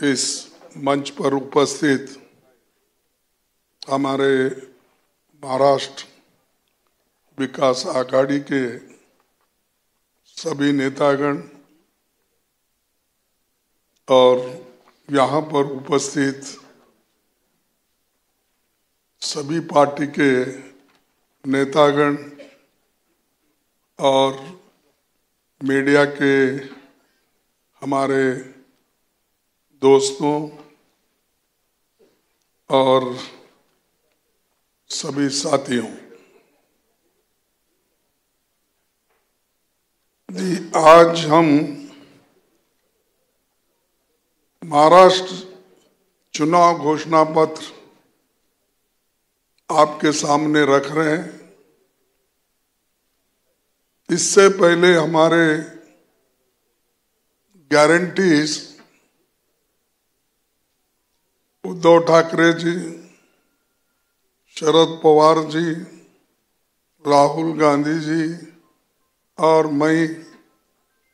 इस मंच पर उपस्थित हमारे महाराष्ट्र विकास आघाड़ी के सभी नेतागण और यहाँ पर उपस्थित सभी पार्टी के नेतागण और मीडिया के हमारे दोस्तों और सभी साथियों, आज हम महाराष्ट्र चुनाव घोषणा पत्र आपके सामने रख रहे हैं। इससे पहले हमारे गारंटीज उद्धव ठाकरे जी, शरद पवार जी, राहुल गांधी जी और मैं,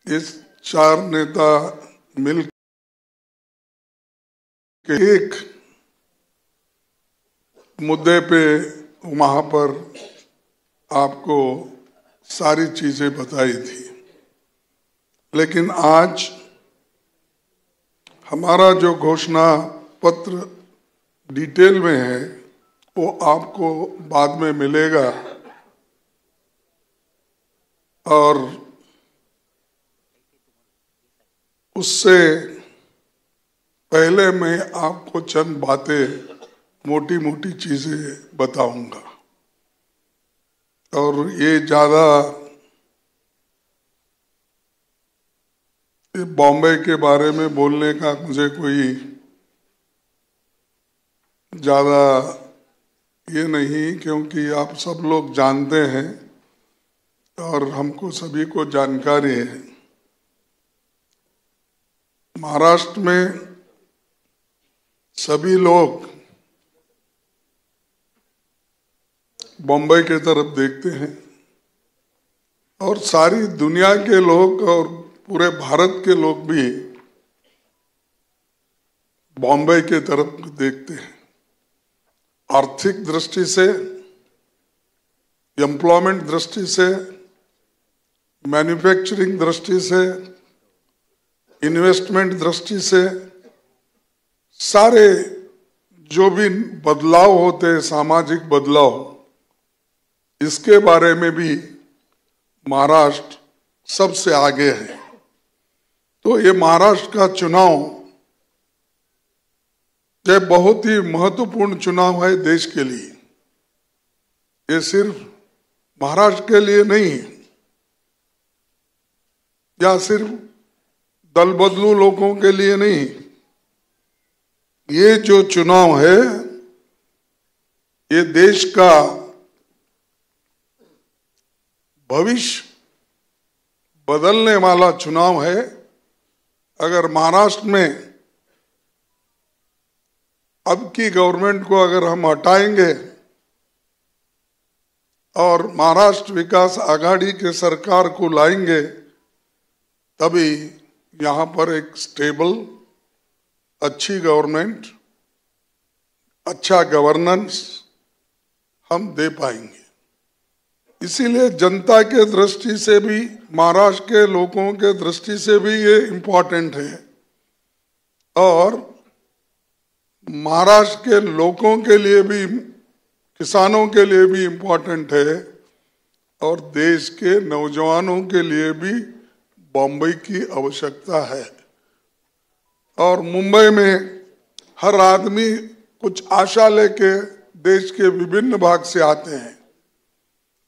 इस 4 नेता मिलकर एक मुद्दे पे वहां पर आपको सारी चीजें बताई थी, लेकिन आज हमारा जो घोषणा पत्र डिटेल में है वो आपको बाद में मिलेगा। और उससे पहले मैं आपको चंद बातें, मोटी मोटी चीजें बताऊंगा। और ये ज्यादा बॉम्बे के बारे में बोलने का मुझे कोई ज्यादा ये नहीं, क्योंकि आप सब लोग जानते हैं और हमको सभी को जानकारी है। महाराष्ट्र में सभी लोग बॉम्बे की तरफ देखते हैं और सारी दुनिया के लोग और पूरे भारत के लोग भी बॉम्बे की तरफ देखते हैं। आर्थिक दृष्टि से, एम्प्लॉयमेंट दृष्टि से, मैन्युफैक्चरिंग दृष्टि से, इन्वेस्टमेंट दृष्टि से, सारे जो भी बदलाव होते हैं, सामाजिक बदलाव, इसके बारे में भी महाराष्ट्र सबसे आगे है। तो ये महाराष्ट्र का चुनाव ये बहुत ही महत्वपूर्ण चुनाव है देश के लिए। ये सिर्फ महाराष्ट्र के लिए नहीं या सिर्फ दल बदलू लोगों के लिए नहीं। ये जो चुनाव है ये देश का भविष्य बदलने वाला चुनाव है। अगर महाराष्ट्र में अब की गवर्नमेंट को अगर हम हटाएंगे और महाराष्ट्र विकास आघाड़ी के सरकार को लाएंगे, तभी यहाँ पर एक स्टेबल, अच्छी गवर्नमेंट, अच्छा गवर्नेंस हम दे पाएंगे। इसीलिए जनता के दृष्टि से भी, महाराष्ट्र के लोगों के दृष्टि से भी ये इम्पोर्टेंट है और महाराष्ट्र के लोगों के लिए भी, किसानों के लिए भी इम्पोर्टेंट है और देश के नौजवानों के लिए भी बॉम्बे की आवश्यकता है। और मुंबई में हर आदमी कुछ आशा लेके देश के विभिन्न भाग से आते हैं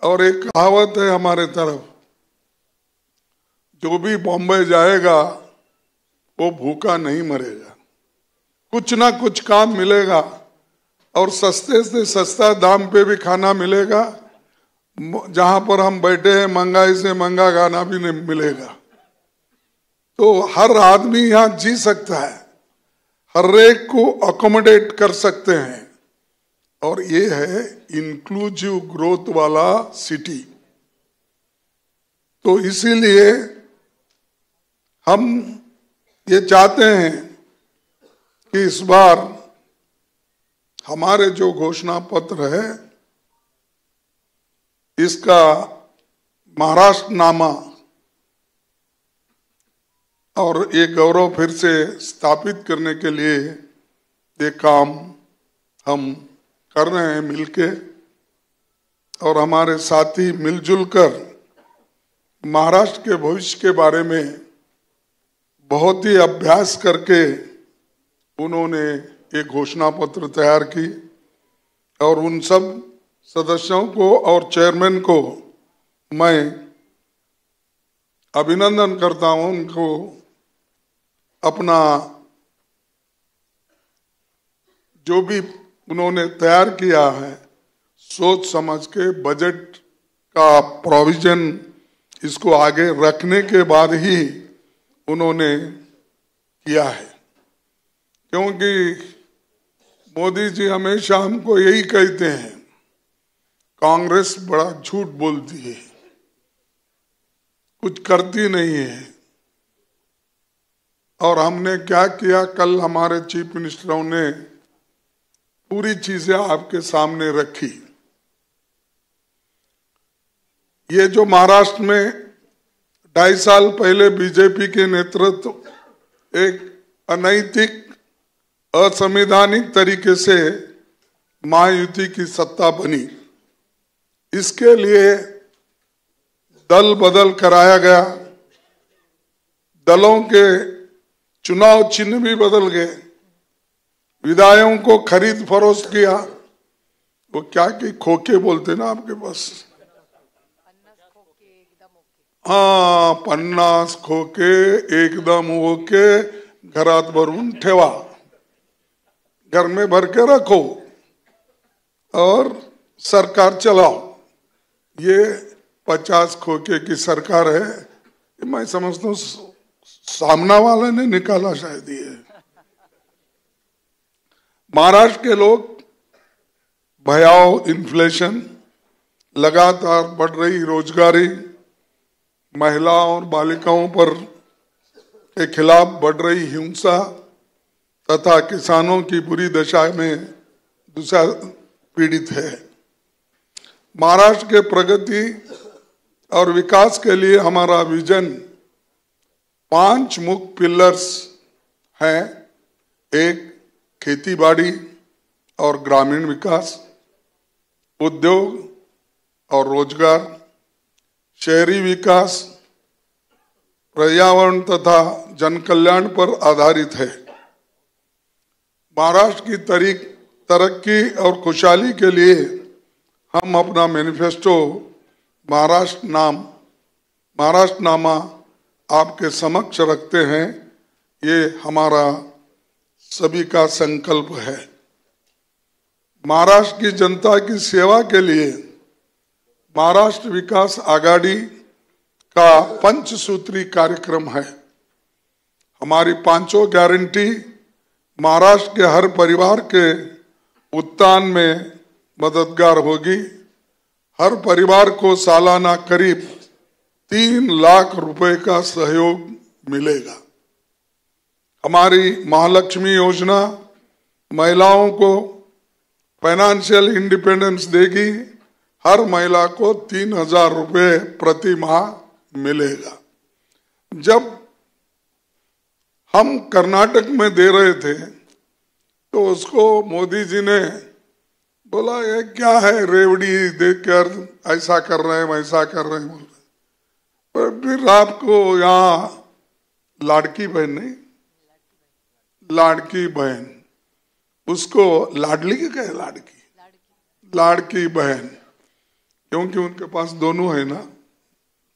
और एक कहावत है हमारे तरफ, जो भी बॉम्बे जाएगा वो भूखा नहीं मरेगा, कुछ ना कुछ काम मिलेगा और सस्ते से सस्ता दाम पे भी खाना मिलेगा। जहां पर हम बैठे हैं महंगाई से महंगा खाना भी नहीं मिलेगा। तो हर आदमी यहाँ जी सकता है, हर एक को अकोमोडेट कर सकते हैं और ये है इंक्लूसिव ग्रोथ वाला सिटी। तो इसीलिए हम ये चाहते हैं कि इस बार हमारे जो घोषणा पत्र है इसका महाराष्ट्रनामा और ये गौरव फिर से स्थापित करने के लिए ये काम हम कर रहे हैं मिलके, और हमारे साथी मिलजुल कर महाराष्ट्र के भविष्य के बारे में बहुत ही अभ्यास करके उन्होंने एक घोषणा पत्र तैयार की, और उन सब सदस्यों को और चेयरमैन को मैं अभिनंदन करता हूं। उनको अपना जो भी उन्होंने तैयार किया है सोच समझ के बजट का प्रोविजन इसको आगे रखने के बाद ही उन्होंने किया है, क्योंकि मोदी जी हमेशा हमको यही कहते हैं कांग्रेस बड़ा झूठ बोलती है, कुछ करती नहीं है। और हमने क्या किया, कल हमारे चीफ मिनिस्टरों ने पूरी चीजें आपके सामने रखी। ये जो महाराष्ट्र में 2.5 साल पहले बीजेपी के नेतृत्व एक अनैतिक असंवैधानिक तरीके से महायुति की सत्ता बनी, इसके लिए दल बदल कराया गया, दलों के चुनाव चिन्ह भी बदल गए, विधायकों को खरीद फरोख्त किया। वो क्या कि खोखे बोलते ना आपके पास, हाँ 50 खोके एकदम ओके घरात भरून ठेवा, घर में भर के रखो और सरकार चलाओ। ये 50 खोखे की सरकार है, मैं समझता हूँ सामना वाले ने निकाला शायद ये। महाराष्ट्र के लोग भयावह इन्फ्लेशन, लगातार बढ़ रही रोजगारी, महिलाओं और बालिकाओं पर के खिलाफ बढ़ रही हिंसा तथा किसानों की बुरी दशा में दूसरा पीड़ित है। महाराष्ट्र के प्रगति और विकास के लिए हमारा विजन 5 मुख्य पिलर्स हैं। एक, खेती बाड़ी और ग्रामीण विकास, उद्योग और रोजगार, शहरी विकास, पर्यावरण तथा जन कल्याण पर आधारित है। महाराष्ट्र की तरक्की और खुशहाली के लिए हम अपना मैनिफेस्टो महाराष्ट्रनामा आपके समक्ष रखते हैं। ये हमारा सभी का संकल्प है। महाराष्ट्र की जनता की सेवा के लिए महाराष्ट्र विकास आघाड़ी का पंचसूत्री कार्यक्रम है। हमारी 5 गारंटी महाराष्ट्र के हर परिवार के उत्थान में मददगार होगी। हर परिवार को सालाना करीब 3 लाख रुपए का सहयोग मिलेगा। हमारी महालक्ष्मी योजना महिलाओं को फाइनेंशियल इंडिपेंडेंस देगी। हर महिला को 3,000 रुपए प्रति माह मिलेगा। जब हम कर्नाटक में दे रहे थे तो उसको मोदी जी ने बोला ये क्या है, रेवड़ी देकर ऐसा कर रहे हैं वैसा कर रहे हैं बोल रहे। पर फिर आपको यहाँ लाड़की बहन नहीं, लाड़की बहन, उसको लाडली क्या कहे, लाड़की बहन, क्योंकि उनके पास दोनों है ना।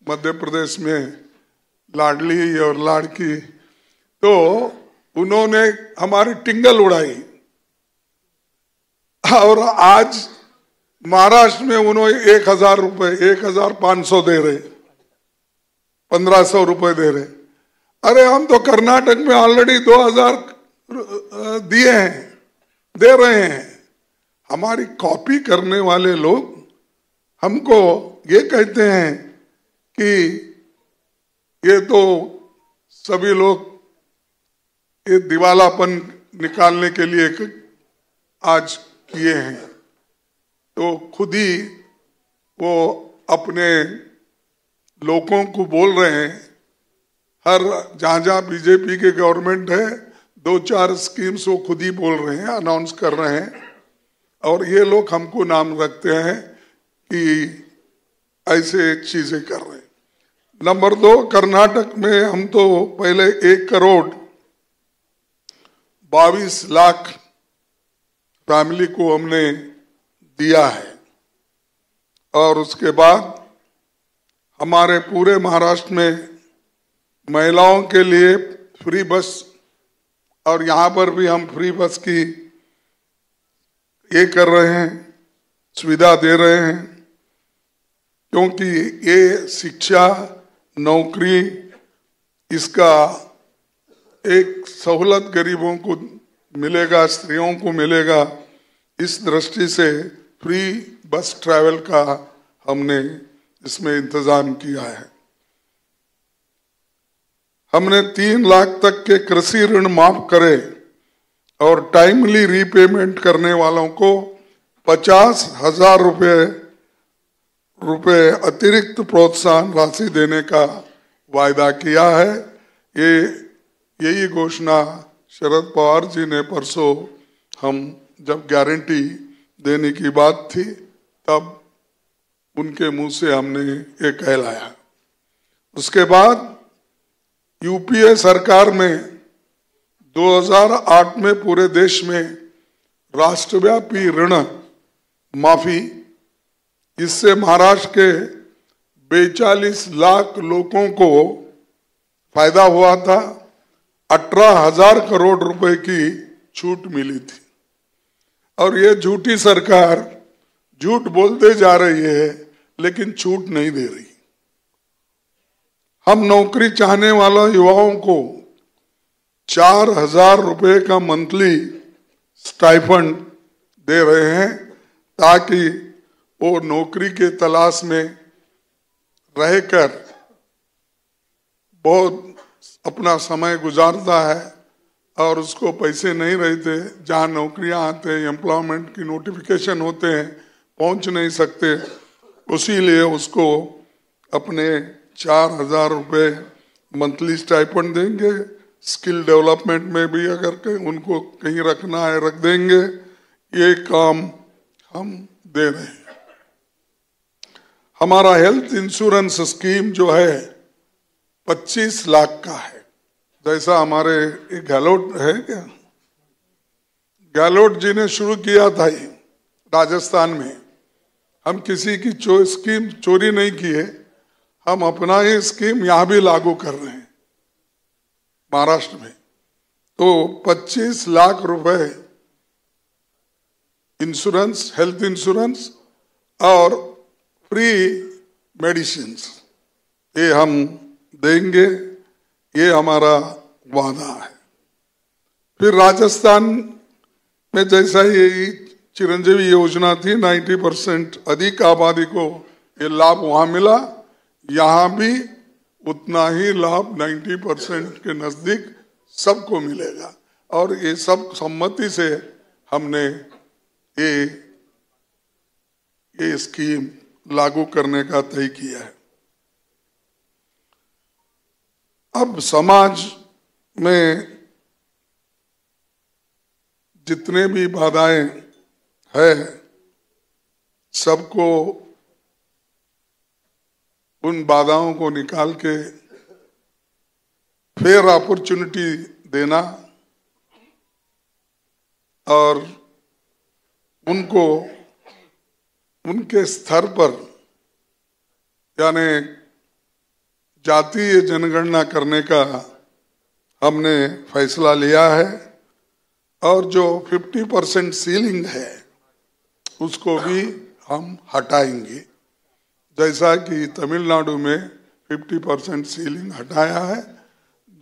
मध्य प्रदेश में लाडली और लाड़की, तो उन्होंने हमारी टिंगल उड़ाई। और आज महाराष्ट्र में उन्होंने 1,000 रुपए, 1,500 दे रहे, 1,500 रुपए दे रहे। अरे हम तो कर्नाटक में ऑलरेडी 2,000 दिए हैं, दे रहे हैं। हमारी कॉपी करने वाले लोग हमको ये कहते हैं कि ये तो सभी लोग ये दिवालापन निकालने के लिए आज किए हैं। तो खुद ही वो अपने लोगों को बोल रहे हैं, हर जहां जहां बीजेपी के गवर्नमेंट है 2-4 स्कीम्स वो खुद ही बोल रहे हैं, अनाउंस कर रहे हैं, और ये लोग हमको नाम रखते हैं कि ऐसे चीजें कर रहे हैं। नंबर 2, कर्नाटक में हम तो पहले 1,22,00,000 फैमिली को हमने दिया है, और उसके बाद हमारे पूरे महाराष्ट्र में महिलाओं के लिए फ्री बस, और यहाँ पर भी हम फ्री बस की ये कर रहे हैं, सुविधा दे रहे हैं, क्योंकि ये शिक्षा, नौकरी, इसका एक सहूलत गरीबों को मिलेगा, स्त्रियों को मिलेगा। इस दृष्टि से फ्री बस ट्रैवल का हमने इसमें इंतजाम किया है। हमने 3 लाख तक के कृषि ऋण माफ करे और टाइमली रीपेमेंट करने वालों को 50,000 रुपए अतिरिक्त प्रोत्साहन राशि देने का वायदा किया है। यही घोषणा शरद पवार जी ने परसों, हम जब गारंटी देने की बात थी तब उनके मुंह से हमने ये कहलाया। उसके बाद यूपीए सरकार में 2008 में पूरे देश में राष्ट्रव्यापी ऋण माफी, इससे महाराष्ट्र के 42 लाख लोगों को फायदा हुआ था। 18,000 करोड़ रुपए की छूट मिली थी, और ये झूठी सरकार झूठ बोलते जा रही है लेकिन छूट नहीं दे रही। हम नौकरी चाहने वाला युवाओं को 4,000 रुपए का मंथली स्टाइफंड दे रहे हैं, ताकि वो नौकरी के तलाश में रहकर बहुत अपना समय गुजारता है और उसको पैसे नहीं रहते, जहाँ नौकरियां आते हैं, एम्प्लॉयमेंट की नोटिफिकेशन होते हैं, पहुंच नहीं सकते, उसीलिए उसको अपने 4,000 रुपए मंथली स्टाइपेंड देंगे। स्किल डेवलपमेंट में भी अगर उनको कहीं रखना है रख देंगे। ये काम हम दे रहे हैं। हमारा हेल्थ इंश्योरेंस स्कीम जो है 25 लाख का है। जैसा हमारे गहलोत है क्या, गहलोत जी ने शुरू किया था ये राजस्थान में। हम किसी की स्कीम चोरी नहीं किए, हम अपना ही स्कीम यहां भी लागू कर रहे हैं महाराष्ट्र में। तो 25 लाख रुपए इंश्योरेंस, हेल्थ इंश्योरेंस और फ्री मेडिसिन, ये हम देंगे, ये हमारा वादा है। फिर राजस्थान में जैसा ये चिरंजीवी योजना थी, 90% अधिक आबादी को ये लाभ वहां मिला, यहां भी उतना ही लाभ 90% के नजदीक सबको मिलेगा। और ये सब सम्मति से हमने ये स्कीम लागू करने का तय किया है। अब समाज में जितने भी बाधाएं है, सबको उन बाधाओं को निकाल के फेयर अपॉर्चुनिटी देना और उनको उनके स्तर पर, यानी जातीय जनगणना करने का हमने फैसला लिया है। और जो 50% सीलिंग है उसको भी हम हटाएंगे, जैसा कि तमिलनाडु में 50% सीलिंग हटाया है।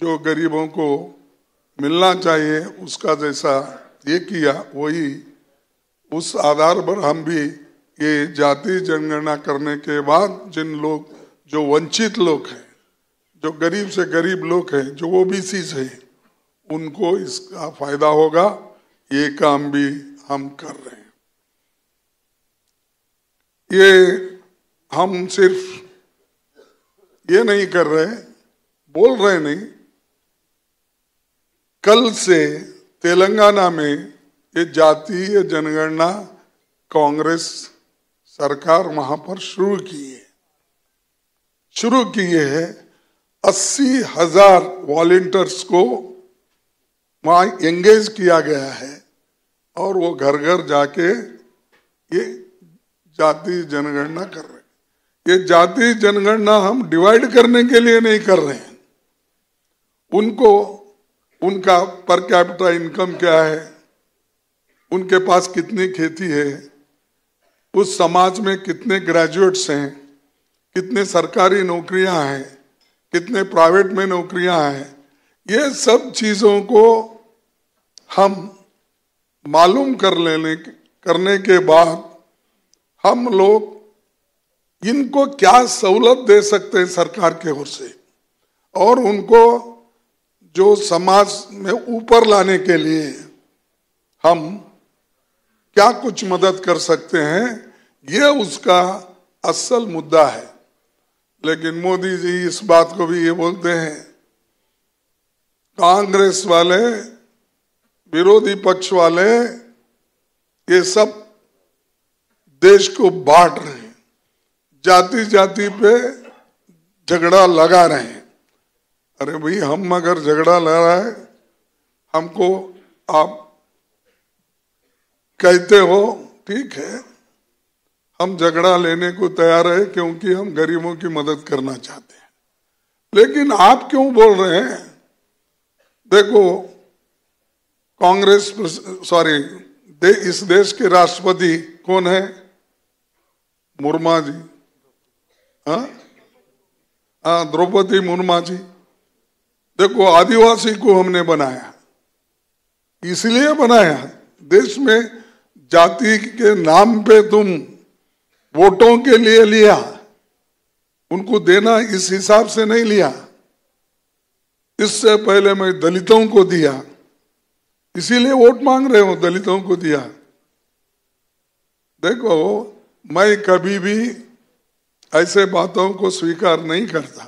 जो गरीबों को मिलना चाहिए उसका जैसा ये किया, वही उस आधार पर हम भी ये जाति जनगणना करने के बाद जिन लोग, जो वंचित लोग हैं, जो गरीब से गरीब लोग हैं, जो ओबीसी हैं, उनको इसका फायदा होगा। ये काम भी हम कर रहे हैं। ये हम सिर्फ ये नहीं कर रहे, बोल रहे नहीं, कल से तेलंगाना में ये जातीय जनगणना कांग्रेस सरकार वहां पर शुरू की है। 80,000 वॉलंटियर्स को वहां एंगेज किया गया है और वो घर घर जाके ये जातीय जनगणना कर रहे हैं। ये जातीय जनगणना हम डिवाइड करने के लिए नहीं कर रहे हैं। उनको उनका पर कैपिटा इनकम क्या है, उनके पास कितनी खेती है, उस समाज में कितने ग्रेजुएट्स हैं, कितने सरकारी नौकरियां हैं, कितने प्राइवेट में नौकरियां हैं, ये सब चीजों को हम मालूम करने के बाद हम लोग इनको क्या सहूलत दे सकते हैं सरकार की ओर से, और उनको जो समाज में ऊपर लाने के लिए हम क्या कुछ मदद कर सकते हैं, ये उसका असल मुद्दा है। लेकिन मोदी जी इस बात को भी ये बोलते हैं, कांग्रेस वाले, विरोधी पक्ष वाले, ये सब देश को बांट रहे हैं, जाति जाति पे झगड़ा लगा रहे हैं। अरे भाई, हम अगर झगड़ा लगा है, हमको आप कहते हो ठीक है, हम झगड़ा लेने को तैयार है, क्योंकि हम गरीबों की मदद करना चाहते हैं। लेकिन आप क्यों बोल रहे हैं? देखो, कांग्रेस इस देश के राष्ट्रपति कौन है? मुर्मू जी। हाँ, द्रौपदी मुर्मू जी। देखो, आदिवासी को हमने बनाया, इसलिए बनाया, देश में जाति के नाम पे तुम वोटों के लिए लिया, उनको देना इस हिसाब से नहीं लिया। इससे पहले मैं दलितों को दिया, इसीलिए वोट मांग रहे हो, दलितों को दिया। देखो, मैं कभी भी ऐसे बातों को स्वीकार नहीं करता।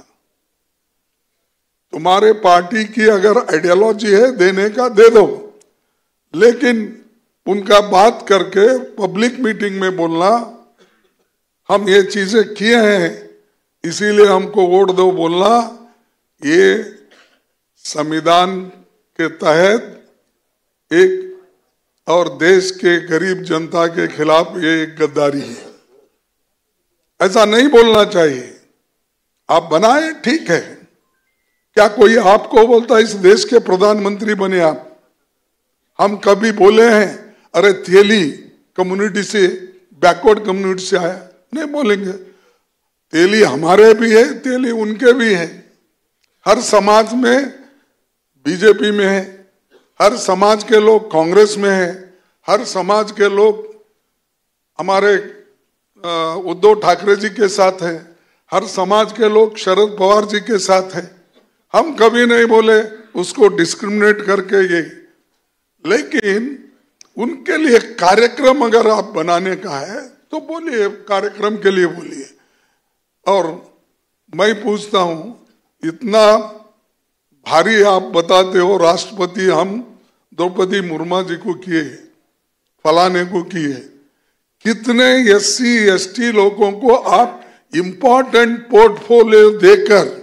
तुम्हारे पार्टी की अगर आइडियोलॉजी है देने का, दे दो, लेकिन उनका बात करके पब्लिक मीटिंग में बोलना, हम ये चीजें किए हैं इसीलिए हमको वोट दो, बोलना, ये संविधान के तहत एक और देश के गरीब जनता के खिलाफ ये एक गद्दारी है। ऐसा नहीं बोलना चाहिए। आप बनाए, ठीक है, क्या कोई आपको बोलता है इस देश के प्रधानमंत्री बने आप? हम कभी बोले हैं अरे तेली कम्युनिटी से, बैकवर्ड कम्युनिटी से आया? नहीं बोलेंगे। तेली हमारे भी है, तेली उनके भी है। हर समाज में बीजेपी में है, हर समाज के लोग कांग्रेस में है, हर समाज के लोग हमारे उद्धव ठाकरे जी के साथ है, हर समाज के लोग शरद पवार जी के साथ है। हम कभी नहीं बोले उसको डिस्क्रिमिनेट करके ये, लेकिन उनके लिए कार्यक्रम अगर आप बनाने का है तो बोलिए, कार्यक्रम के लिए बोलिए। और मैं पूछता हूं, इतना भारी आप बताते हो राष्ट्रपति हम द्रौपदी मुर्मू जी को किए, फलाने को किए, कितने SC ST लोगों को आप इंपॉर्टेंट पोर्टफोलियो देकर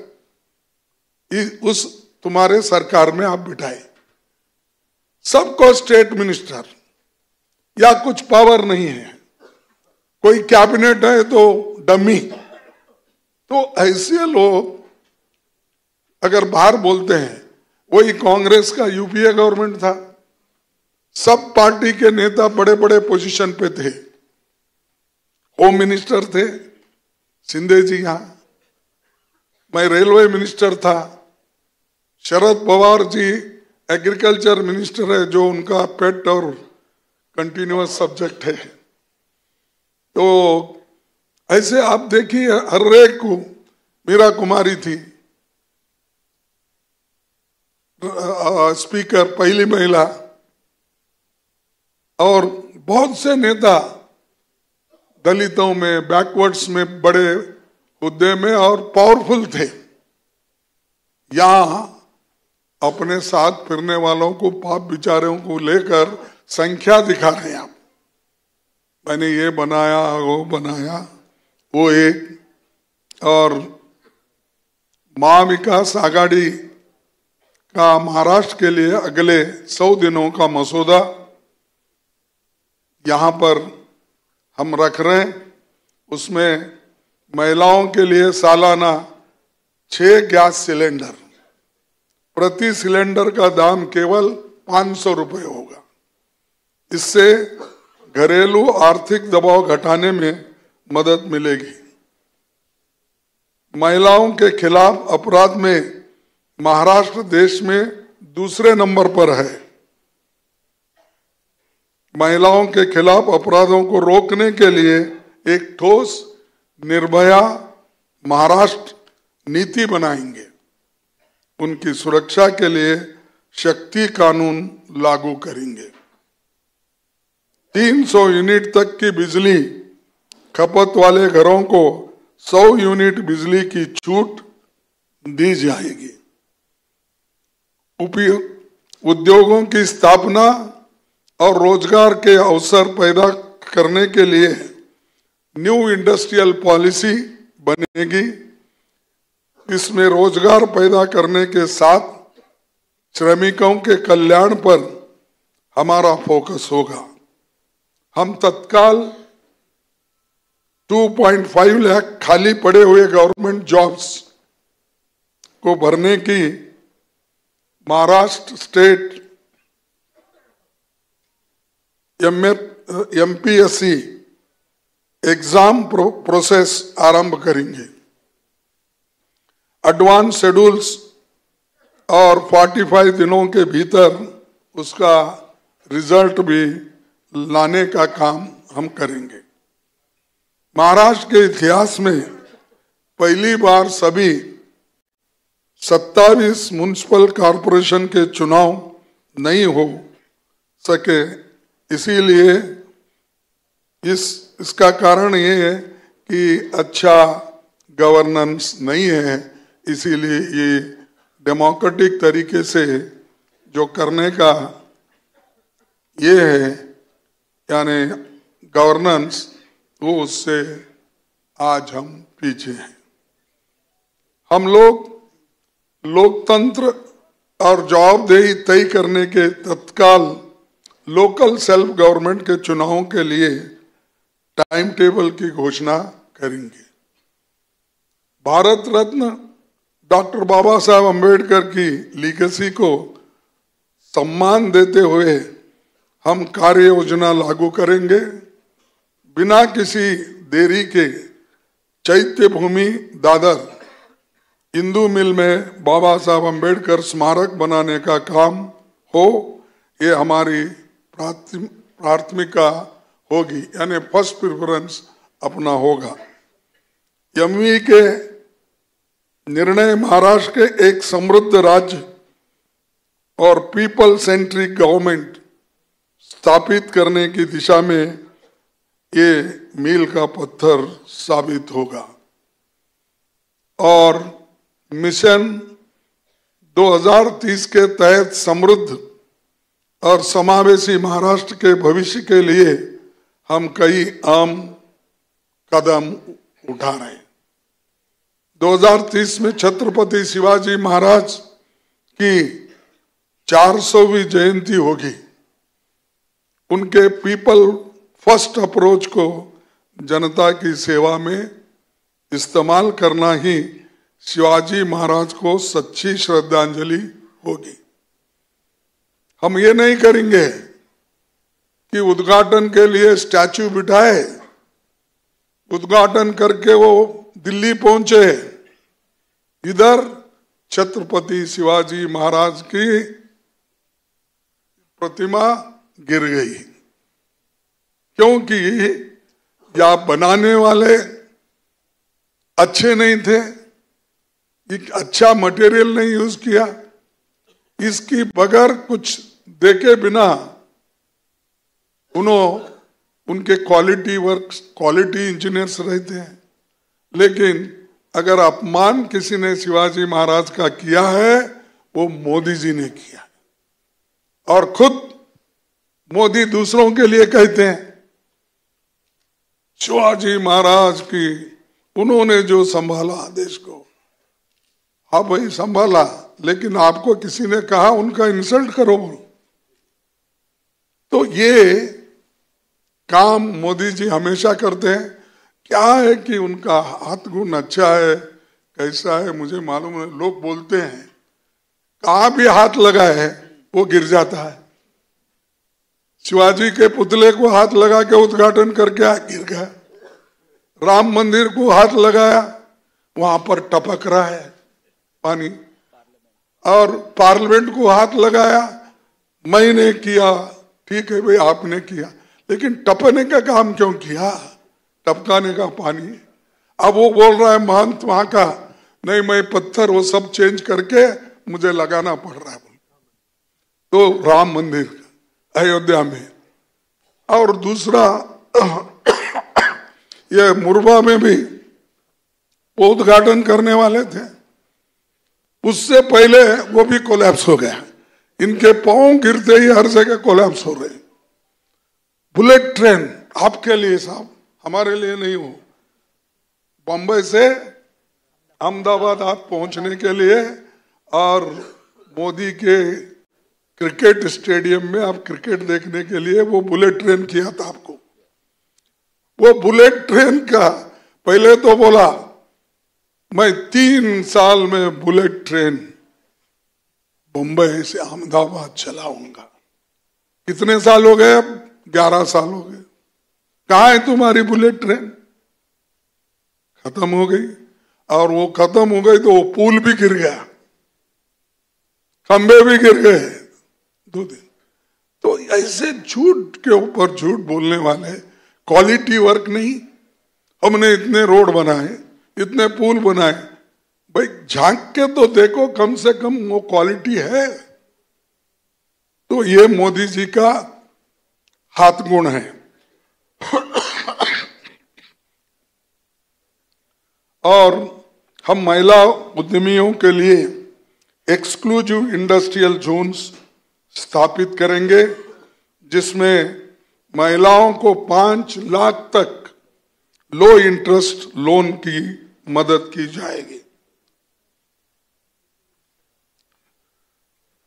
उस तुम्हारे सरकार में आप बिठाए, सबको स्टेट मिनिस्टर या कुछ पावर नहीं है, कोई कैबिनेट है तो डमी। तो ऐसे लोग अगर बाहर बोलते हैं, वही कांग्रेस का UPA गवर्नमेंट था, सब पार्टी के नेता बड़े बड़े पोजीशन पे थे, होम मिनिस्टर थे शिंदे जी, यहां मैं रेलवे मिनिस्टर था, शरद पवार जी एग्रीकल्चर मिनिस्टर है, जो उनका पेट और कंटिन्यूअस सब्जेक्ट है। तो ऐसे आप देखिए, हर एक को, मीरा कुमारी थी, स्पीकर, पहली महिला, और बहुत से नेता दलितों में, बैकवर्ड्स में बड़े हुद्दे में और पावरफुल थे। यहां अपने साथ फिरने वालों को, पाप बिचारों को लेकर संख्या दिखा रहे हैं आप। मैंने ये बनाया, वो बनाया, वो एक। और महाविकास आघाड़ी का महाराष्ट्र के लिए अगले 100 दिनों का मसौदा यहां पर हम रख रहे हैं। उसमें महिलाओं के लिए सालाना 6 गैस सिलेंडर, प्रति सिलेंडर का दाम केवल 500 रुपये होगा। इससे घरेलू आर्थिक दबाव घटाने में मदद मिलेगी। महिलाओं के खिलाफ अपराध में महाराष्ट्र देश में दूसरे नंबर पर है। महिलाओं के खिलाफ अपराधों को रोकने के लिए एक ठोस निर्भया महाराष्ट्र नीति बनाएंगे। उनकी सुरक्षा के लिए शक्ति कानून लागू करेंगे। 300 यूनिट तक की बिजली खपत वाले घरों को 100 यूनिट बिजली की छूट दी जाएगी। उद्योगों की स्थापना और रोजगार के अवसर पैदा करने के लिए न्यू इंडस्ट्रियल पॉलिसी बनेगी। इसमें रोजगार पैदा करने के साथ श्रमिकों के कल्याण पर हमारा फोकस होगा। हम तत्काल 2.5 लाख खाली पड़े हुए गवर्नमेंट जॉब्स को भरने की Maharashtra state MPSC exam process आरंभ करेंगे। एडवांस शेड्यूल्स और 45 दिनों के भीतर उसका रिजल्ट भी लाने का काम हम करेंगे। महाराष्ट्र के इतिहास में पहली बार सभी 27 म्युनिसिपल कॉरपोरेशन के चुनाव नहीं हो सके। इसीलिए इसका कारण ये है कि अच्छा गवर्नेंस नहीं है। इसीलिए ये डेमोक्रेटिक तरीके से जो करने का ये है, यानी गवर्नेंस, वो उससे आज हम पीछे हैं। हम लोग लोकतंत्र और जवाबदेही तय करने के तत्काल लोकल सेल्फ गवर्नमेंट के चुनावों के लिए टाइम टेबल की घोषणा करेंगे। भारत रत्न डॉक्टर बाबा साहब अम्बेडकर की लीगेसी को सम्मान देते हुए हम कार्य योजना लागू करेंगे। बिना किसी देरी के चैत्य भूमि दादर इंदू मिल में बाबा साहब अम्बेडकर स्मारक बनाने का काम हो, ये हमारी प्राथमिकता होगी, यानी फर्स्ट प्रेफरेंस अपना होगा। MV के निर्णय महाराष्ट्र के एक समृद्ध राज्य और पीपल सेंट्रिक गवर्नमेंट स्थापित करने की दिशा में ये मील का पत्थर साबित होगा। और मिशन 2030 के तहत समृद्ध और समावेशी महाराष्ट्र के भविष्य के लिए हम कई अहम कदम उठा रहे हैं। 2030 में छत्रपति शिवाजी महाराज की 400वीं जयंती होगी। उनके पीपल फर्स्ट अप्रोच को जनता की सेवा में इस्तेमाल करना ही शिवाजी महाराज को सच्ची श्रद्धांजलि होगी। हम ये नहीं करेंगे कि उद्घाटन के लिए स्टैच्यू बिठाए, उद्घाटन करके वो दिल्ली पहुंचे, इधर छत्रपति शिवाजी महाराज की प्रतिमा गिर गई, क्योंकि या बनाने वाले अच्छे नहीं थे, एक अच्छा मटेरियल नहीं यूज किया, इसकी बगैर कुछ देखे बिना उनके क्वालिटी इंजीनियर्स रहते हैं, लेकिन अगर अपमान किसी ने शिवाजी महाराज का किया है वो मोदी जी ने किया है। और खुद मोदी दूसरों के लिए कहते हैं शिवाजी महाराज की उन्होंने जो संभाला देश को, हाँ भाई संभाला, लेकिन आपको किसी ने कहा उनका इंसल्ट करो। तो ये काम मोदी जी हमेशा करते हैं। क्या है कि उनका हाथ गुण अच्छा है, कैसा है मुझे मालूम है। लोग बोलते हैं कहाँ भी हाथ लगाए वो गिर जाता है। शिवाजी के पुतले को हाथ लगा के उद्घाटन करके गिर गया। राम मंदिर को हाथ लगाया, वहां पर टपक रहा है पानी। और पार्लियामेंट को हाथ लगाया, मैंने किया, ठीक है भाई आपने किया, लेकिन टपकने का काम क्यों किया? टपकाने का पानी। अब वो बोल रहा है महंत वहां का, नहीं मैं पत्थर वो सब चेंज करके मुझे लगाना पड़ रहा है। तो राम मंदिर अयोध्या में, और दूसरा ये मुरबा में भी वो उद्घाटन करने वाले थे, उससे पहले वो भी कोलैप्स हो गया। इनके पांव गिरते ही हर जगह कोलैप्स हो रहे। बुलेट ट्रेन आपके लिए साहब, हमारे लिए नहीं हो। बंबई से अहमदाबाद आप पहुंचने के लिए, और मोदी के क्रिकेट स्टेडियम में आप क्रिकेट देखने के लिए वो बुलेट ट्रेन किया था आपको। वो बुलेट ट्रेन का पहले तो बोला मैं 3 साल में बुलेट ट्रेन बंबई से अहमदाबाद चलाऊंगा। कितने साल हो गए? अब 11 साल हो गए। कहाँ है तुम्हारी बुलेट ट्रेन? खत्म हो गई। और वो खत्म हो गई तो वो पुल भी गिर गया, खंबे भी गिर गए 2 दिन। तो ऐसे झूठ के ऊपर झूठ बोलने वाले, क्वालिटी वर्क नहीं। हमने इतने रोड बनाए, इतने पुल बनाए, भाई झांक के तो देखो, कम से कम वो क्वालिटी है। तो ये मोदी जी का हाथ गुण है। और हम महिला उद्यमियों के लिए एक्सक्लूसिव इंडस्ट्रियल जोन्स स्थापित करेंगे, जिसमें महिलाओं को 5 लाख तक लो इंटरेस्ट लोन की मदद की जाएगी।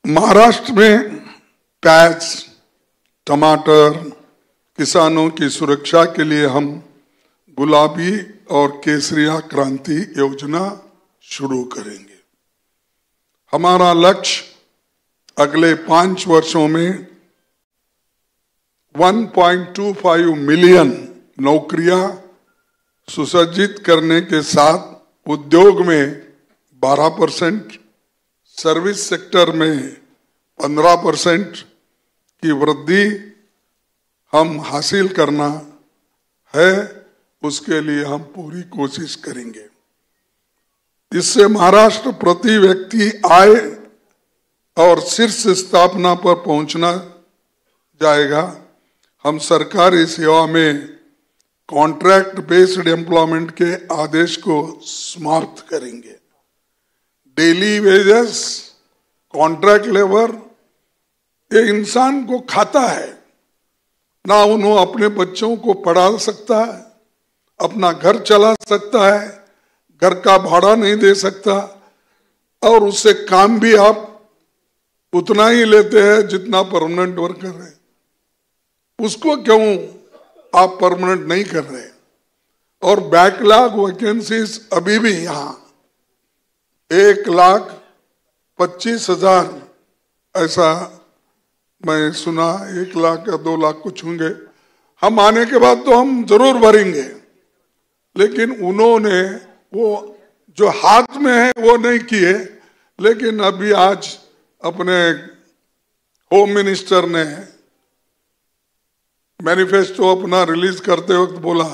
महाराष्ट्र में प्याज, टमाटर, किसानों की सुरक्षा के लिए हम गुलाबी और केसरिया क्रांति योजना शुरू करेंगे। हमारा लक्ष्य अगले 5 वर्षों में 1.25 मिलियन नौकरियां सुसज्जित करने के साथ उद्योग में 12%, सर्विस सेक्टर में 15% की वृद्धि हम हासिल करना है। उसके लिए हम पूरी कोशिश करेंगे। इससे महाराष्ट्र प्रति व्यक्ति आय और शीर्ष स्थापना पर पहुंचना जाएगा। हम सरकारी सेवा में कॉन्ट्रैक्ट बेस्ड एम्प्लॉयमेंट के आदेश को समाप्त करेंगे। डेली वेजेस, कॉन्ट्रैक्ट लेबर, ये इंसान को खाता है ना। उन्होंने अपने बच्चों को पढ़ा सकता है, अपना घर चला सकता है, घर का भाड़ा नहीं दे सकता, और उससे काम भी आप उतना ही लेते हैं जितना परमानेंट वर्कर है। उसको क्यों आप परमानेंट नहीं कर रहे? और बैकलॉग वैकेंसीज अभी भी यहाँ 1,25,000 ऐसा मैं सुना, 1 लाख या 2 लाख कुछ होंगे। हम आने के बाद तो हम जरूर भरेंगे, लेकिन उन्होंने वो जो हाथ में है वो नहीं किए। लेकिन अभी आज अपने होम मिनिस्टर ने मैनिफेस्टो अपना रिलीज करते वक्त बोला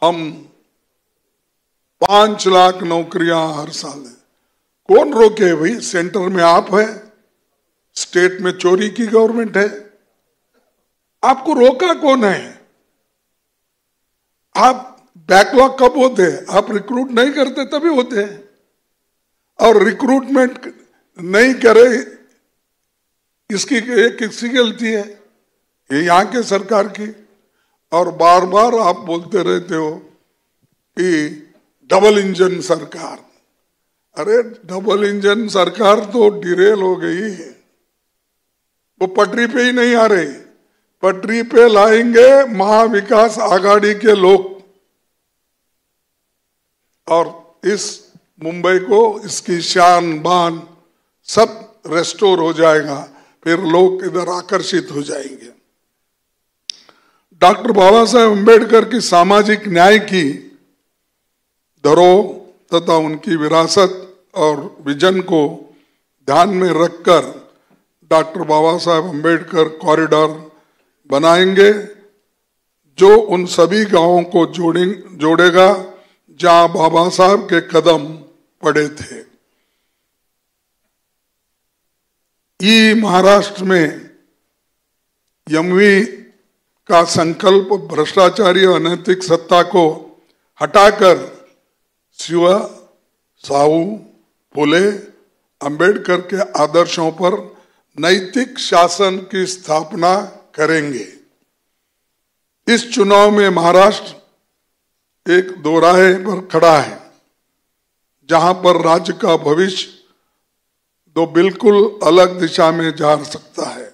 हम 5 लाख नौकरियां हर साल दें। कौन रोके भाई? सेंटर में आप है, स्टेट में चोरी की गवर्नमेंट है। आपको रोका कौन है? आप बैकलॉग कब होते हैं? आप रिक्रूट नहीं करते तभी होते हैं, और रिक्रूटमेंट नहीं करे इसकी किसकी गलती है? ये यहाँ के सरकार की। और बार बार आप बोलते रहते हो कि डबल इंजन सरकार। अरे डबल इंजन सरकार तो डिरेल हो गई, वो पटरी पे ही नहीं आ रही। पटरी पे लाएंगे महाविकास आघाड़ी के लोग, और इस मुंबई को, इसकी शान बान सब रेस्टोर हो जाएगा, फिर लोग इधर आकर्षित हो जाएंगे। डॉक्टर बाबा साहेब अम्बेडकर की सामाजिक न्याय की धरोहर तथा उनकी विरासत और विजन को ध्यान में रखकर डॉक्टर बाबा साहेब अम्बेडकर कॉरिडोर बनाएंगे, जो उन सभी गांवों को जोड़ेगा जहां बाबा साहब के कदम पड़े थे। महाराष्ट्र में यमवी का संकल्प भ्रष्टाचारी और अनैतिक सत्ता को हटाकर शिव, साहू, फुले, अंबेडकर के आदर्शों पर नैतिक शासन की स्थापना करेंगे। इस चुनाव में महाराष्ट्र एक दोराहे पर खड़ा है, जहां पर राज्य का भविष्य दो बिल्कुल अलग दिशा में जा सकता है।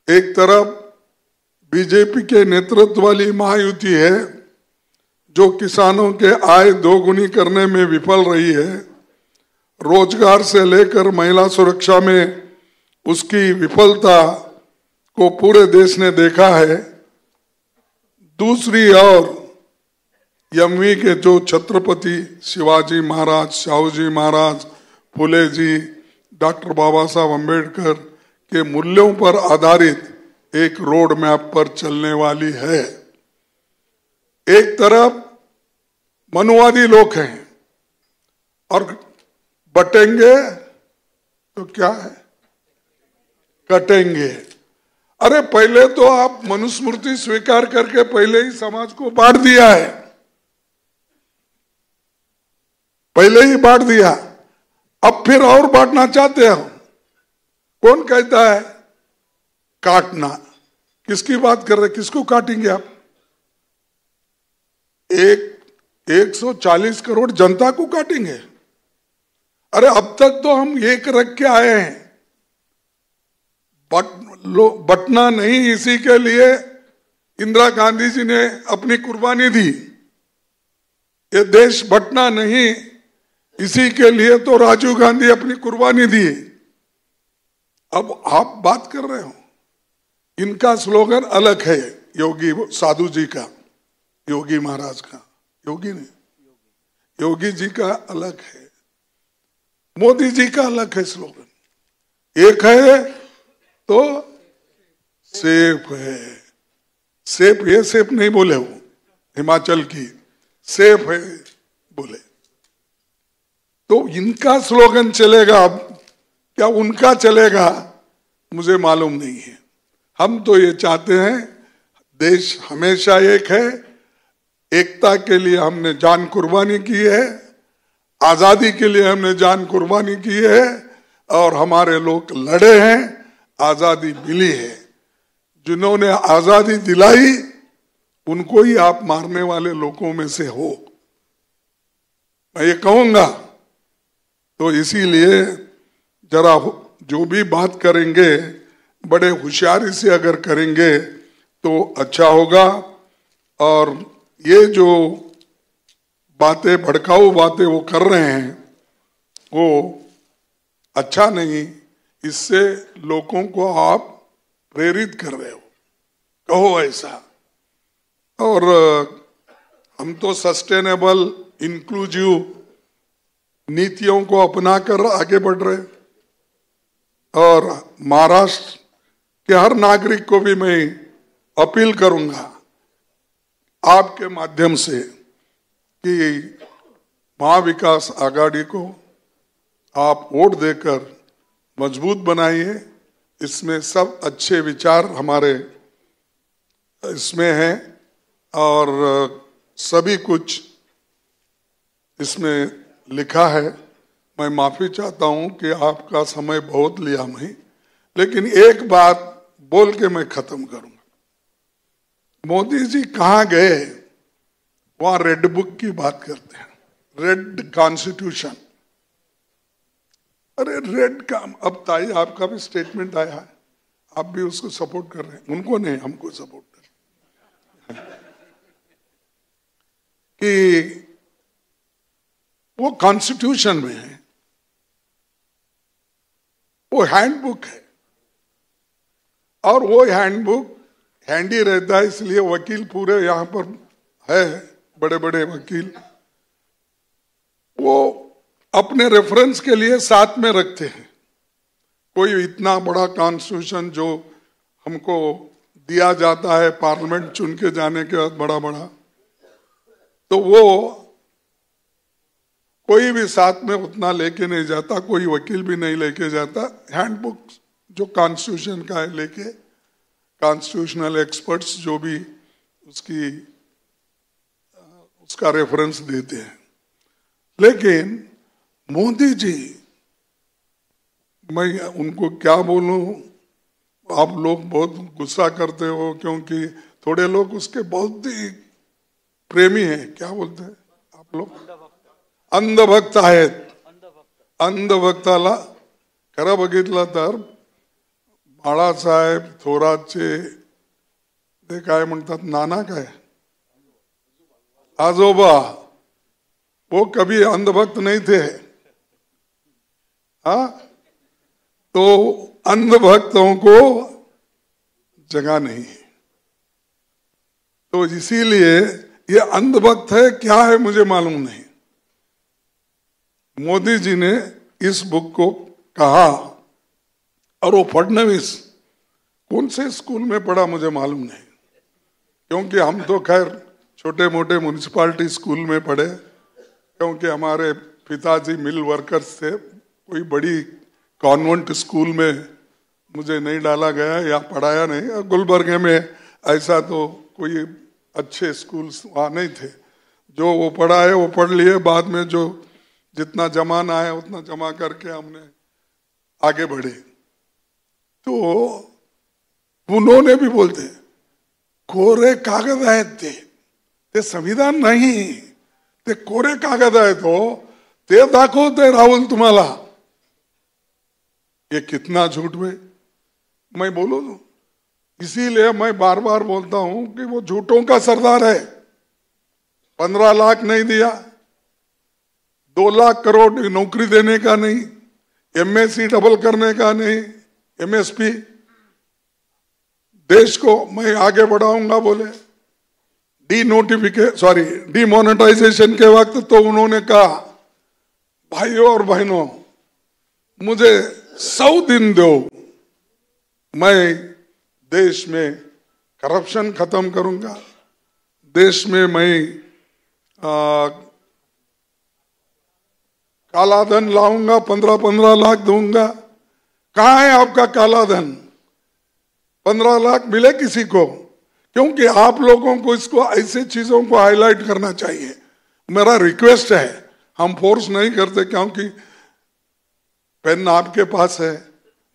एक तरफ बीजेपी के नेतृत्व वाली महायुति है, जो किसानों के आय दोगुनी करने में विफल रही है। रोजगार से लेकर महिला सुरक्षा में उसकी विफलता को पूरे देश ने देखा है। दूसरी ओर यमवी के जो छत्रपति शिवाजी महाराज, शाहूजी महाराज, फुले जी, डॉक्टर बाबा साहब अम्बेडकर के मूल्यों पर आधारित एक रोड मैप पर चलने वाली है। एक तरफ मनुवादी लोग हैं और बटेंगे तो क्या है, कटेंगे। अरे पहले तो आप मनुस्मृति स्वीकार करके पहले ही समाज को बांट दिया है, पहले ही बांट दिया, अब फिर और बांटना चाहते हो। कौन कहता है काटना? किसकी बात कर रहे, किसको काटेंगे आप? 140 करोड़ जनता को काटेंगे? अरे अब तक तो हम एक रख के आए हैं, बटना नहीं, इसी के लिए इंदिरा गांधी जी ने अपनी कुर्बानी दी। ये देश बटना नहीं, इसी के लिए तो राजीव गांधी अपनी कुर्बानी दी। अब आप बात कर रहे हो, इनका स्लोगन अलग है, योगी साधु जी का, योगी महाराज का, योगी नहीं, योगी जी का अलग है, मोदी जी का अलग है स्लोगन। एक है तो सेफ है, सेफ, ये सेफ नहीं बोले वो हिमाचल की, सेफ है बोले। तो इनका स्लोगन चलेगा, अब क्या उनका चलेगा मुझे मालूम नहीं है। हम तो ये चाहते हैं देश हमेशा एक है, एकता के लिए हमने जान कुर्बानी की है, आजादी के लिए हमने जान कुर्बानी की है, और हमारे लोग लड़े हैं, आजादी मिली है। जिन्होंने आजादी दिलाई उनको ही आप मारने वाले लोगों में से हो, मैं ये कहूंगा। तो इसीलिए जरा जो भी बात करेंगे बड़े होशियारी से अगर करेंगे तो अच्छा होगा। और ये जो बातें, भड़काऊ बातें वो कर रहे हैं वो अच्छा नहीं, इससे लोगों को आप प्रेरित कर रहे हो, कहो ऐसा। और हम तो सस्टेनेबल इंक्लूसिव नीतियों को अपनाकर आगे बढ़ रहे। और महाराष्ट्र के हर नागरिक को भी मैं अपील करूंगा आपके माध्यम से कि महाविकास आघाड़ी को आप वोट देकर मजबूत बनाइए। इसमें सब अच्छे विचार हमारे इसमें हैं और सभी कुछ इसमें लिखा है। मैं माफी चाहता हूं कि आपका समय बहुत लिया मैं, लेकिन एक बात बोल के मैं खत्म करूंगा। मोदी जी कहां गए, वहां रेड बुक की बात करते हैं, रेड कॉन्स्टिट्यूशन। अरे रेड का, अब ताई आपका भी स्टेटमेंट आया है, आप भी उसको सपोर्ट कर रहे हैं, उनको नहीं हमको सपोर्ट कर रहे हैं कि वो कॉन्स्टिट्यूशन में है, वो हैंडबुक है और वो हैंडबुक हैंडी रहता है, इसलिए वकील पूरे यहां पर है, बड़े बड़े वकील, वो अपने रेफरेंस के लिए साथ में रखते हैं। कोई इतना बड़ा कॉन्स्टिट्यूशन जो हमको दिया जाता है पार्लियामेंट चुन के जाने के बाद बड़ा बड़ा, तो वो कोई भी साथ में उतना लेके नहीं जाता, कोई वकील भी नहीं लेके जाता। हैंडबुक जो कॉन्स्टिट्यूशन का है लेके कॉन्स्टिट्यूशनल एक्सपर्ट्स जो भी उसका रेफरेंस देते हैं। लेकिन मोदी जी, मैं उनको क्या बोलूं, आप लोग बहुत गुस्सा करते हो क्योंकि थोड़े लोग उसके बहुत ही प्रेमी हैं, क्या बोलते हैं आप लोग, अंधभक्त आहेत. अंधभक्ताला खरं बघितलं तर बाळासाहेब थोरातचे ते काय म्हणतात, नाना काय आजोबा, वो कभी अंधभक्त नहीं थे. हाँ, तो अंधभक्तों को जगह नहीं है. तो इसीलिए ये अंधभक्त है क्या है मुझे मालूम नहीं. मोदी जी ने इस बुक को कहा, और वो फडणवीस कौन से स्कूल में पढ़ा मुझे मालूम नहीं, क्योंकि हम तो खैर छोटे मोटे म्युनिसिपालिटी स्कूल में पढ़े, क्योंकि हमारे पिताजी मिल वर्कर्स थे. कोई बड़ी कॉन्वेंट स्कूल में मुझे नहीं डाला गया या पढ़ाया नहीं. गुलबर्गे में ऐसा तो कोई अच्छे स्कूल्स वहाँ नहीं थे. जो वो पढ़ा है वो पढ़ लिए, बाद में जो जितना जमाना है उतना जमा करके हमने आगे बढ़े. तो उन्होंने भी बोलते कोरे कागद आहेत ते संविधान नाही, ते कोरे कागद आहेत हो, ते दाखवते राहुल तुम्हाला. ये कितना झूठ में मैं बोलूं. इसीलिए मैं बार बार बोलता हूं कि वो झूठों का सरदार है. 15 लाख नहीं दिया, 2 लाख करोड़ नौकरी देने का नहीं, एमएससी डबल करने का नहीं, एमएसपी, देश को मैं आगे बढ़ाऊंगा बोले. डीमोनेटाइजेशन के वक्त तो उन्होंने कहा, भाइयों और बहनों मुझे 100 दिन दो, मैं देश में करप्शन खत्म करूंगा, देश में मैं काला धन लाऊंगा, 15-15 लाख दूंगा. कहाँ है आपका काला धन? 15 लाख मिले किसी को? क्योंकि आप लोगों को इसको ऐसे चीजों को हाईलाइट करना चाहिए. मेरा रिक्वेस्ट है, हम फोर्स नहीं करते, क्योंकि पेन आपके पास है,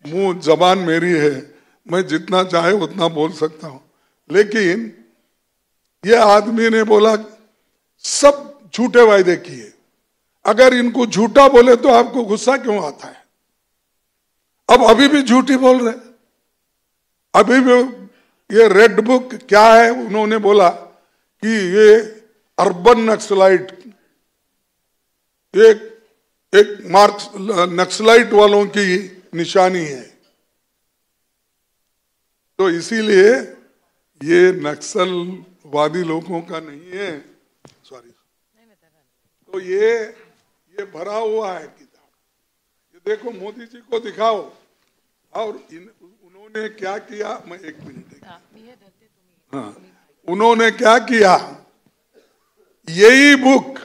मुंह जबान मेरी है, मैं जितना चाहे उतना बोल सकता हूं. लेकिन ये आदमी ने बोला सब झूठे वायदे किए. अगर इनको झूठा बोले तो आपको गुस्सा क्यों आता है? अब अभी भी झूठी बोल रहे. अभी भी ये रेड बुक क्या है, उन्होंने बोला कि ये अर्बन नक्सलाइट, एक मार्क्स नक्सलाइट वालों की निशानी है. तो इसीलिए ये नक्सलवादी लोगों का नहीं है, सॉरी. तो ये भरा हुआ है किताब. ये देखो, मोदी जी को दिखाओ. और उन्होंने क्या किया, मैं 1 मिनट. हाँ, उन्होंने क्या किया, यही बुक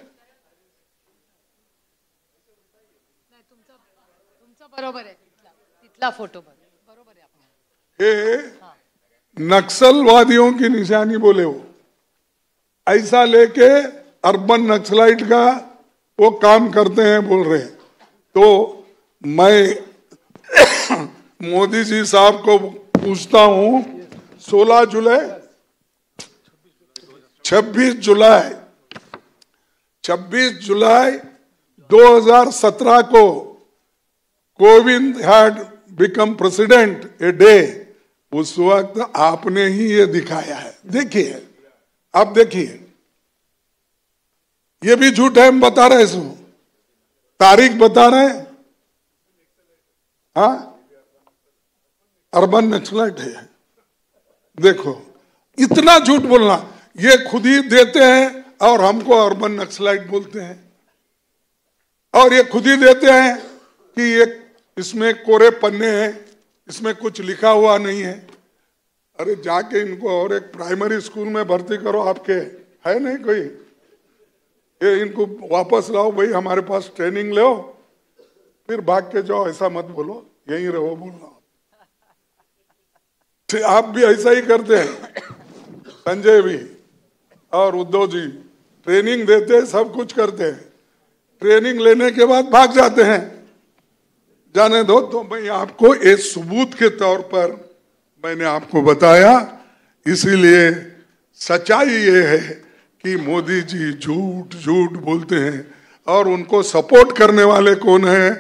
तुमचा बरोबर आहे. तिथला फोटो बरोबर आहे. ये नक्सलवादियों की निशानी बोले वो, ऐसा लेके अर्बन नक्सलाइट का वो काम करते हैं बोल रहे हैं। तो मैं मोदी जी साहब को पूछता हूं, 26 जुलाई 2017 को Kovind had become president a day, उस वक्त आपने ही ये दिखाया है। देखिए, आप देखिए, ये भी झूठ है, हम बता रहे हैं, तारीख बता रहे हैं। हाँ, अर्बन नक्सलाइट है। देखो, इतना झूठ बोलना, ये खुद ही देते हैं और हमको अर्बन नक्सलाइट बोलते हैं, और ये खुद ही देते हैं कि ये इसमें कोरे पन्ने हैं, इसमें कुछ लिखा हुआ नहीं है। अरे जाके इनको और एक प्राइमरी स्कूल में भर्ती करो, आपके है नहीं कोई, ये इनको वापस लाओ भाई, हमारे पास ट्रेनिंग लो, फिर भाग के जाओ। ऐसा मत बोलो, यहीं रहो बोलना। आप भी ऐसा ही करते हैं, संजय भी और उद्धव जी ट्रेनिंग देते हैं, सब कुछ करते हैं, ट्रेनिंग लेने के बाद भाग जाते हैं। जाने दो। तो मैं आपको एक सबूत के तौर पर मैंने आपको बताया। इसीलिए सच्चाई ये है कि मोदी जी झूठ झूठ बोलते हैं, और उनको सपोर्ट करने वाले कौन है?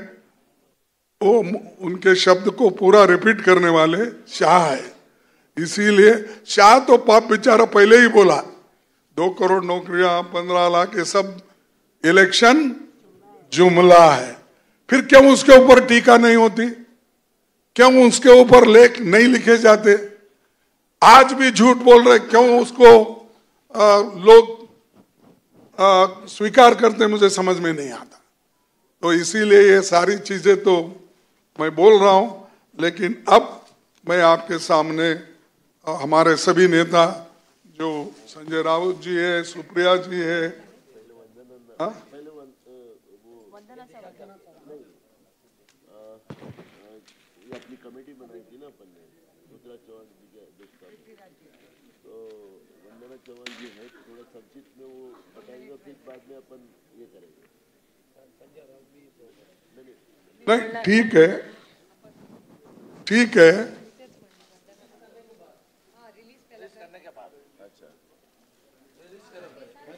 वो उनके शब्द को पूरा रिपीट करने वाले शाह है। इसीलिए शाह तो पाप बेचारा पहले ही बोला, 2 करोड़ नौकरियां, 15 लाख, ये सब इलेक्शन जुमला है। फिर क्यों उसके ऊपर टीका नहीं होती? क्यों उसके ऊपर लेख नहीं लिखे जाते? आज भी झूठ बोल रहे, क्यों उसको लोग स्वीकार करते? मुझे समझ में नहीं आता। तो इसीलिए ये सारी चीजें तो मैं बोल रहा हूं, लेकिन अब मैं आपके सामने हमारे सभी नेता, जो संजय राउत जी है, सुप्रिया जी है, अपनी कमेटी बनाई थी ना अपन ने, रुद्रा चौहान जी के अध्यक्षता में, तो वंदना चौहान जी है, थोड़ा संक्षिप्त में वो बताएंगे, फिर बाद में अपन ये करेंगे। नहीं, ठीक है, ठीक है।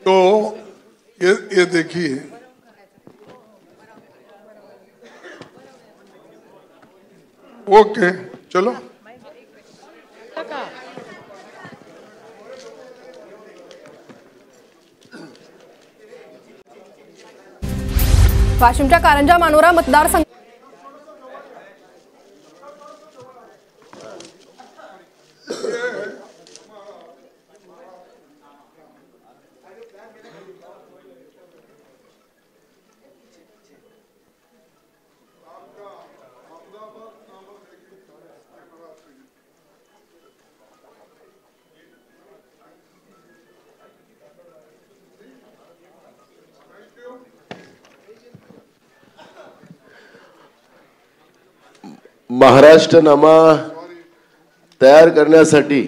तो ये देखिए, ओके, चलो। वाशिमच्या कारंजा मानोरा मतदारसंघ महाराष्ट्रनामा तयार करण्यासाठी